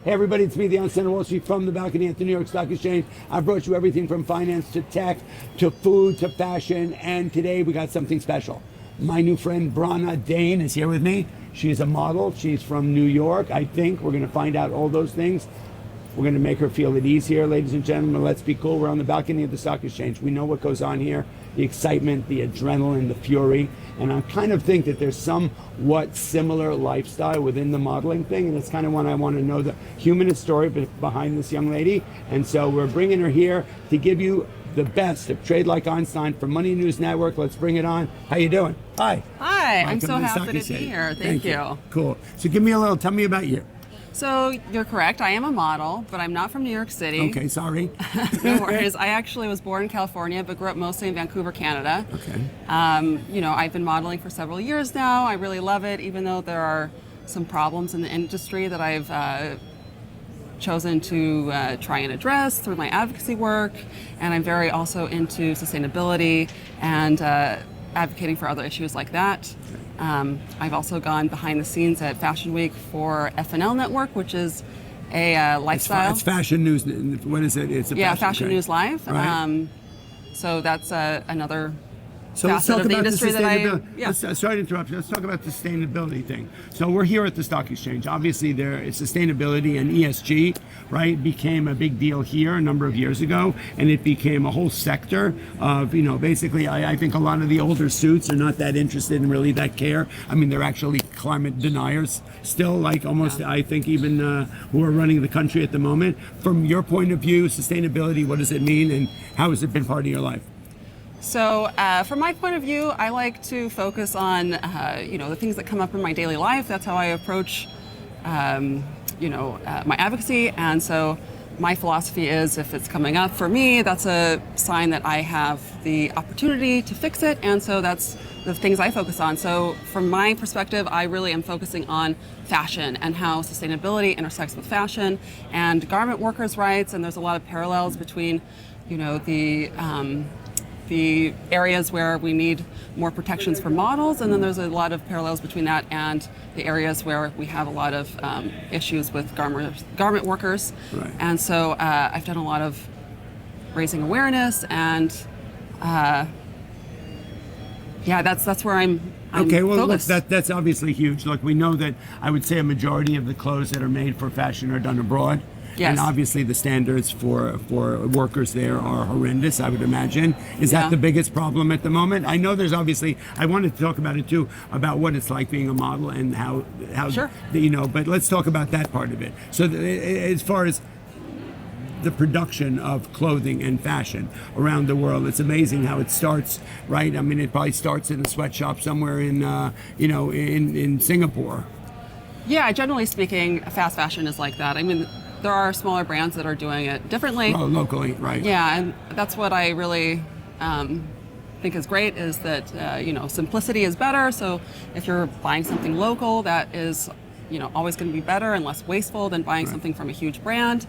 Hey everybody, it's me, the Einstein of Wall Street, from the balcony at the New York Stock Exchange. I've brought you everything from finance to tech to food to fashion, and today we got something special. My new friend Brana Dane is here with me. She's a model. She's from New York, I think. We're going to find out all those things. We're going to make her feel at ease here, ladies and gentlemen. Let's be cool. We're on the balcony of the Stock Exchange. We know what goes on here, the excitement, the adrenaline, the fury. And I kind of think that there's somewhat similar lifestyle within the modeling thing. And it's kind of what I want to know, the humanist story behind this young lady. And so we're bringing her here to give you the best of Trade Like Einstein from Money News Network. Let's bring it on. How you doing? Hi. Hi, Welcome I'm so to the happy Stock to Exchange. be here. Thank you. Cool. So give me tell me about you. So you're correct, I am a model, but I'm not from New York City. Okay, sorry. No worries. I actually was born in California, but grew up mostly in Vancouver, Canada. Okay. You know, I've been modeling for several years now. I really love it, even though there are some problems in the industry that I've chosen to try and address through my advocacy work. And I'm very also into sustainability and advocating for other issues like that. I've also gone behind the scenes at Fashion Week for FNL Network, which is a lifestyle. It's fashion news. What is it? It's a Fashion okay. News Live. Right. So that's another So let's facet talk of the about the industry that sustainability. Sorry to interrupt you. Let's talk about the sustainability thing. So we're here at the Stock Exchange. Obviously, there is sustainability and ESG, right? Became a big deal here a number of years ago, and it became a whole sector of, basically, I think a lot of the older suits are not that interested in really that care. I mean, they're actually climate deniers still, like almost, I think, even who are running the country at the moment. From your point of view, sustainability, what does it mean, and how has it been part of your life? So from my point of view, I like to focus on, the things that come up in my daily life. That's how I approach, my advocacy. And so my philosophy is, if it's coming up for me, that's a sign that I have the opportunity to fix it. And so that's the things I focus on. So from my perspective, I really am focusing on fashion and how sustainability intersects with fashion and garment workers' rights. And there's a lot of parallels between, the areas where we need more protections for models, and then there's a lot of parallels between that and the areas where we have a lot of issues with garment workers. Right. And so I've done a lot of raising awareness, and that's where I'm okay, well, focused. look, that's obviously huge. Look, we know that I would say a majority of the clothes that are made for fashion are done abroad. Yes. And obviously the standards for workers there are horrendous, I would imagine. Is that the biggest problem at the moment? I know there's obviously, I wanted to talk about it too, about what it's like being a model and how Sure. But let's talk about that part of it. So as far as the production of clothing and fashion around the world, it's amazing how it starts, right? I mean, it probably starts in a sweatshop somewhere in Singapore. Yeah, generally speaking, fast fashion is like that. I mean, there are smaller brands that are doing it differently. Oh, locally, right. Yeah, and that's what I really think is great, is that, simplicity is better. So if you're buying something local, that is, always going to be better and less wasteful than buying something from a huge brand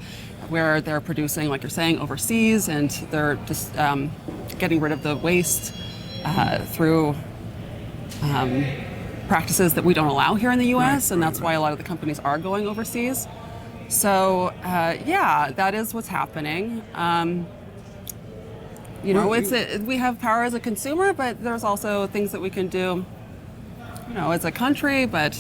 where they're producing, like you're saying, overseas, and they're just getting rid of the waste through practices that we don't allow here in the U.S., and that's why a lot of the companies are going overseas. So, that is what's happening. We have power as a consumer, but there's also things that we can do, as a country, but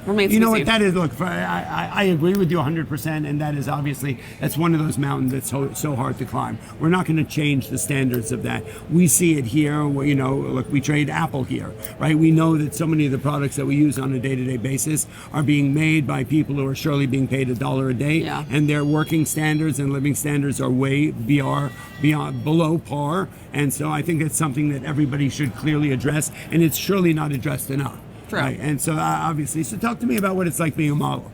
remains to be what seen. that is, look, I agree with you 100%, and that is obviously, that's one of those mountains that's so hard to climb. We're not going to change the standards of that. We see it here, look, we trade Apple here, right? We know that so many of the products that we use on a day-to-day basis are being made by people who are surely being paid $1 a day, and their working standards and living standards are way below par, and so I think that's something that everybody should clearly address, and it's surely not addressed enough. Right. And so obviously, so talk to me about what it's like being a model.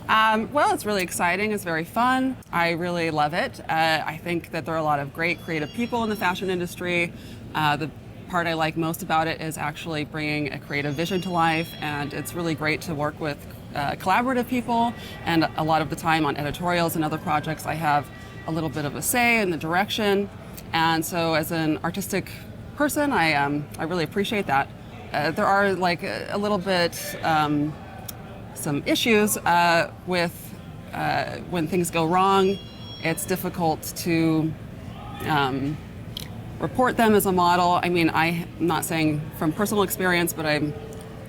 Well, it's really exciting. It's very fun. I really love it. I think that there are a lot of great creative people in the fashion industry. The part I like most about it is actually bringing a creative vision to life, and it's really great to work with collaborative people. And a lot of the time on editorials and other projects, I have a little bit of a say in the direction. And so as an artistic person, I really appreciate that. There are a little bit some issues with when things go wrong, it's difficult to report them as a model. I mean, I'm not saying from personal experience, but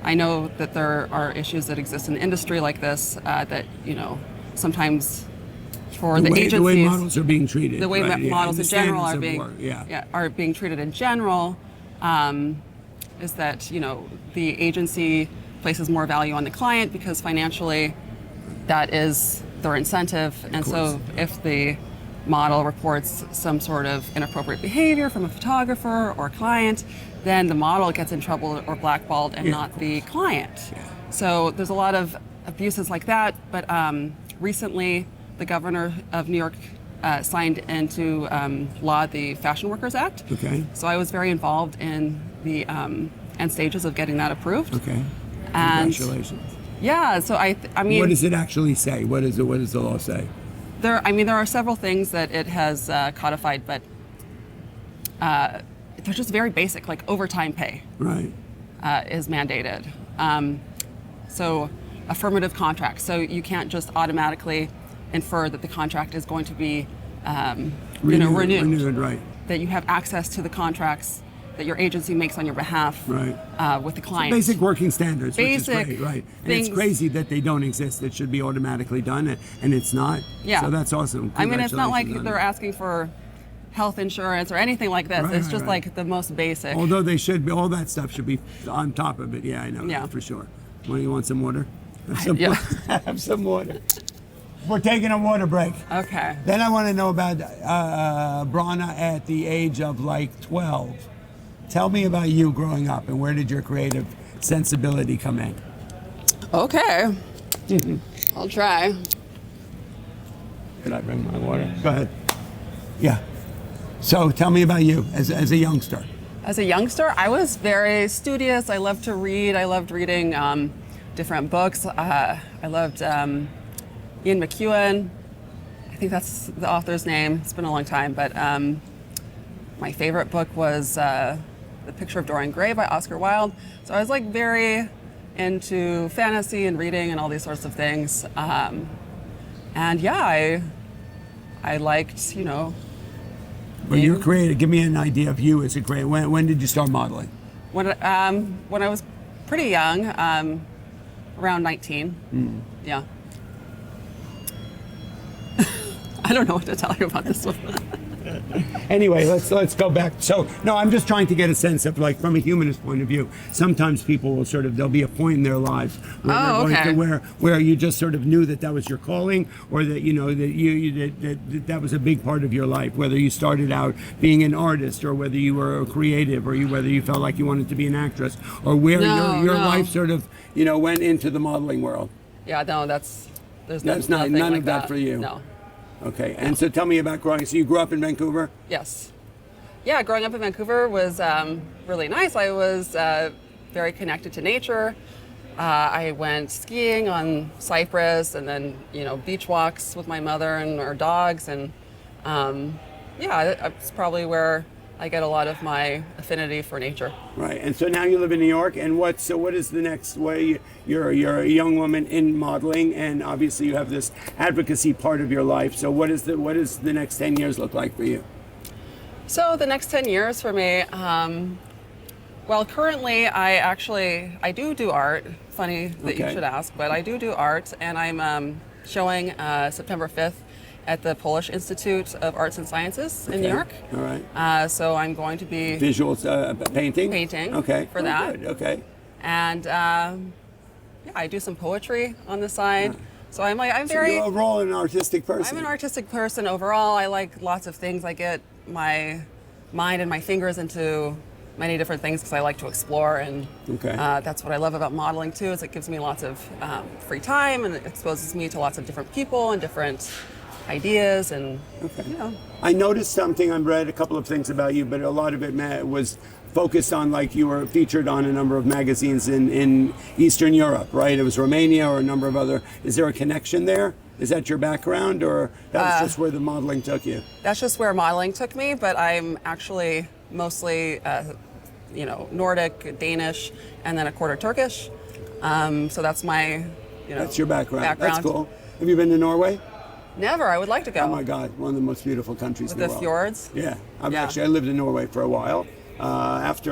I know that there are issues that exist in the industry like this that, sometimes for the agencies, the way models are being treated, the way right, models in general are being are being treated in general, is that the agency places more value on the client because financially that is their incentive, and so if the model reports some sort of inappropriate behavior from a photographer or client, then the model gets in trouble or blackballed and not the client. So there's a lot of abuses like that, but recently the governor of New York signed into law the Fashion Workers Act. Okay. So I was very involved in the end stages of getting that approved. Okay. And congratulations. Yeah, so I mean, what does it actually say? What does the law say? There are several things that it has codified, but they're just very basic, like overtime pay. Right. Is mandated. So affirmative contracts. So you can't just automatically infer that the contract is going to be renewed. Right. That you have access to the contracts that your agency makes on your behalf, right, with the client. So basic working standards, basic which is great, right? And it's crazy that they don't exist. It should be automatically done, and it's not. Yeah. So that's awesome. I mean, it's not like they're asking for health insurance or anything like this. It's just like the most basic. Although they should be, all that stuff should be on top of it. Yeah, I know. Yeah, for sure. Well, you want some water? Have some water. We're taking a water break. Okay. Then I want to know about Brana at the age of like 12. Tell me about you growing up and where did your creative sensibility come in? Okay. I'll try. Did I bring my water? Go ahead. Yeah. So tell me about you as a youngster. As a youngster, I was very studious. I loved to read. I loved reading different books. I loved Ian McEwan. I think that's the author's name. It's been a long time, but my favorite book was The Picture of Dorian Gray by Oscar Wilde. So I was like very into fantasy and reading and all these sorts of things. And yeah, I liked, But you're creative. Give me an idea of you as a creative. When did you start modeling? When I was pretty young, around 19. Yeah. I don't know what to tell you about this one. Anyway, let's go back. So, no, I'm just trying to get a sense of, like, from a humanist point of view, sometimes people will there'll be a point in their lives where they're going to where you just sort of knew that was your calling, or that, that was a big part of your life, whether you started out being an artist, or whether you were a creative, or whether you felt like you wanted to be an actress, or where your life sort of, went into the modeling world. Yeah, no, that's none like of that for you. No. Okay, and so tell me about growing. So you grew up in Vancouver? Yes. Yeah, growing up in Vancouver was really nice. I was very connected to nature. I went skiing on Cyprus, and then beach walks with my mother and our dogs, and it's probably where I get a lot of my affinity for nature. Right, and so now you live in New York, and what is the next way? You're a young woman in modeling, and obviously you have this advocacy part of your life. So what is the next 10 years look like for you? So the next 10 years for me, well, currently I do art. Funny that you should ask, but I do art, and I'm showing September 5th at the Polish Institute of Arts and Sciences in New York. All right. So I'm going to be visual painting. Painting. Okay. For that. Good. Okay. And I do some poetry on the side. So I'm So you're overall an artistic person. I'm an artistic person overall. I like lots of things. I get my mind and my fingers into many different things because I like to explore, and that's what I love about modeling too. Is it gives me lots of free time, and it exposes me to lots of different people and different ideas, and I noticed something. I read a couple of things about you, but a lot of it was focused on, like, you were featured on a number of magazines in Eastern Europe, right? It was Romania or a number of other. Is there a connection there? Is that your background, or that's just where the modeling took you? That's just where modeling took me, but I'm actually mostly Nordic, Danish, and then a quarter Turkish. So that's my that's your background. That's cool. Have you been to Norway? Never. I would like to go. Oh my God, one of the most beautiful countries With in the the world. fjords? Yeah, I Yeah. lived in Norway for a while. At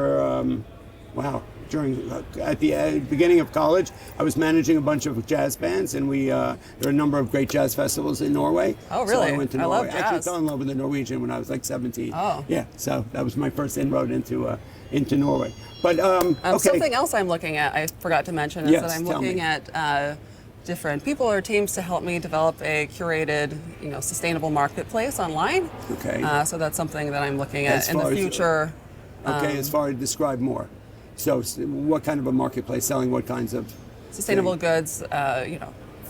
the beginning of college, I was managing a bunch of jazz bands, and there are a number of great jazz festivals in Norway. Oh, So really? I went to I Norway. love Actually, jazz. fell in love with the Norwegian when I was like 17. Oh. Yeah, so that was my first inroad into Norway. But okay. Something else I'm looking at, I forgot to mention, is Yes, that I'm tell looking me. at different people or teams to help me develop a curated, sustainable marketplace online. Okay. So that's something that I'm looking at As in the far as- future. Okay, as far as describe more. So, what kind of a marketplace selling what kinds of Sustainable things? goods,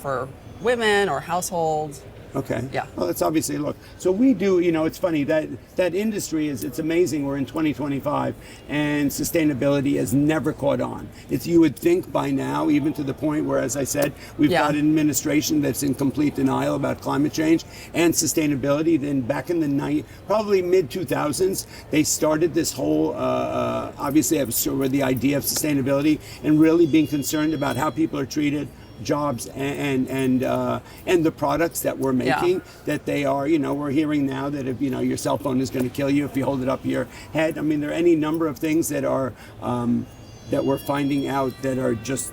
for women or households. Okay. Yeah. Well, it's obviously, look, so we do, it's funny that industry it's amazing. We're in 2025 and sustainability has never caught on. You would think by now, even to the point where, as I said, we've Yeah. got an administration that's in complete denial about climate change and sustainability. Then back in the probably mid 2000s, they started this whole, obviously, sort of the idea of sustainability and really being concerned about how people are treated, jobs and the products that we're making. Yeah. That they are, we're hearing now that if your cell phone is going to kill you if you hold it up to your head. I mean, there are any number of things that are that we're finding out that are just,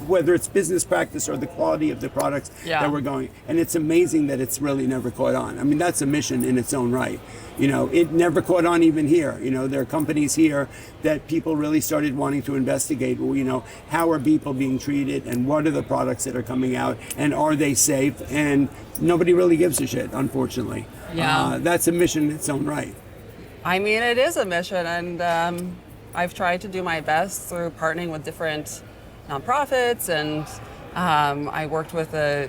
whether it's business practice or the quality of the products Yeah. that we're going. And it's amazing that it's really never caught on. I mean, that's a mission in its own right. It never caught on even here. There are companies here that people really started wanting to investigate. Well, how are people being treated and what are the products that are coming out and are they safe? And nobody really gives a shit, unfortunately. Yeah. That's a mission in its own right. I mean, it is a mission, and I've tried to do my best through partnering with different nonprofits, and I worked with a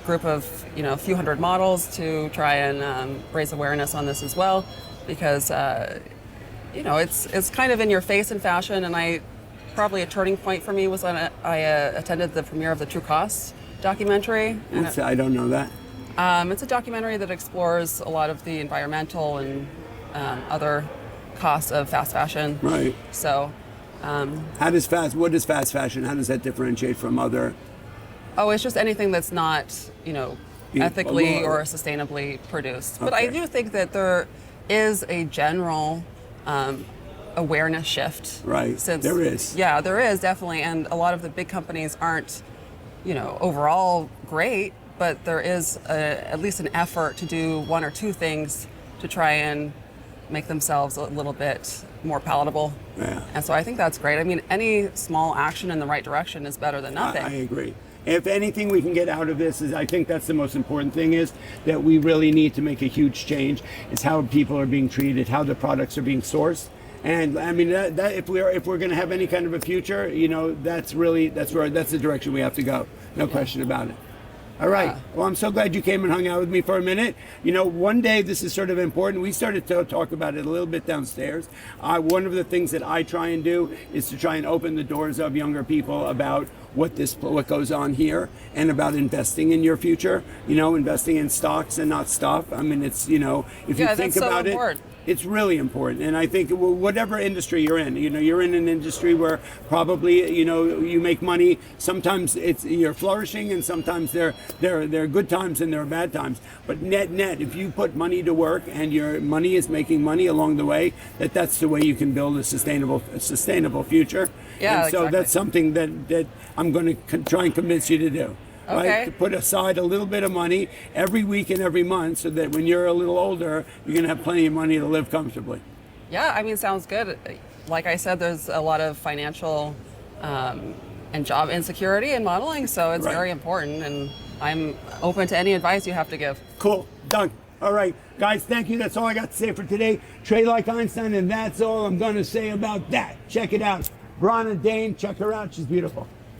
group of a few hundred models to try and raise awareness on this as well, because it's kind of in your face in fashion, and probably a turning point for me was when I attended the premiere of the True Cost documentary. And I don't know that. it's a documentary that explores a lot of the environmental and other costs of fast fashion. Right. So. What is fast fashion? How does that differentiate from other? Oh, it's just anything that's not, ethically Or- or sustainably produced. But I Okay. do think that there is a general awareness shift. Right. There is. Yeah, there is definitely. And a lot of the big companies aren't, overall great, but there is at least an effort to do one or two things to try and make themselves a little bit more palatable. Yeah. And so I think that's great. I mean, any small action in the right direction is better than nothing. I agree. If anything we can get out of this is, I think that's the most important thing, is that we really need to make a huge change. It's how people are being treated, how the products are being sourced. And I mean, that if we're going to have any kind of a future, that's the direction we have to go. No question about it. All right. Well, I'm so glad you came and hung out with me for a minute. One day, this is sort of important. We started to talk about it a little bit downstairs. One of the things that I try and do is to try and open the doors of younger people about what goes on here and about investing in your future. Investing in stocks and not stuff. I mean, it's, if you think that's so about important. It's really important. And I think whatever industry you're in, you're in an industry where probably, you make money. Sometimes you're flourishing and sometimes there are good times and there are bad times. But net, if you put money to work and your money is making money along the way, that's the way you can build a sustainable future. Yeah, and so exactly. that's something that I'm going to try and convince you to do. Okay. Right? To put aside a little bit of money every week and every month so that when you're a little older, you're going to have plenty of money to live comfortably. Yeah, I mean, sounds good. Like I said, there's a lot of financial and job insecurity in modeling, so it's Right. very important, and I'm open to any advice you have to give. Cool. Done. All right. Guys, thank you. That's all I got to say for today. Trade like Einstein, and that's all I'm going to say about that. Check it out. Brana Dane, check her out. She's beautiful.